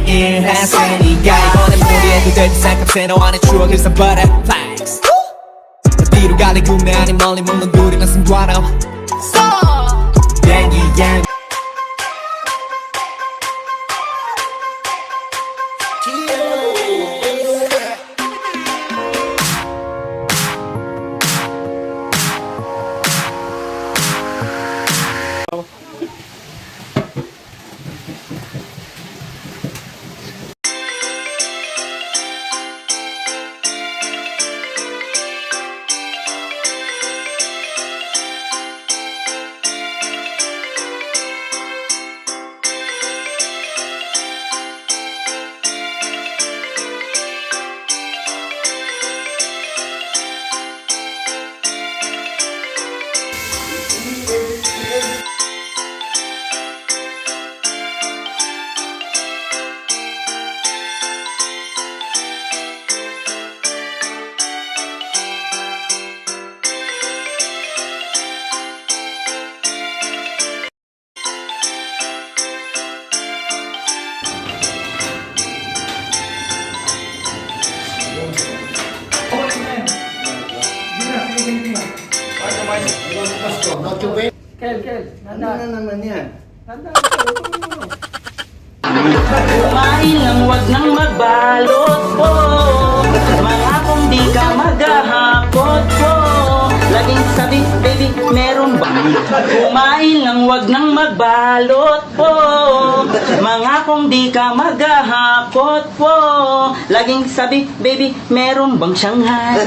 일했으니까 이번엔 무리해도 되지 생각새로 안에 추억을 쌓 butterflies 어디로 갈래 국내 아닌 멀리 물론 둘이면 상관없 yeah yeah yeah Kel, Ano na naman yan? Kumain lang, wag nang magbalot po. Mga kung di ka maghahakot po. Laging sabi, baby, meron ba? Kumain lang, wag nang magbalot po. Mga kung di ka maghahakot po. Laging sabi, baby, meron bang Shanghai?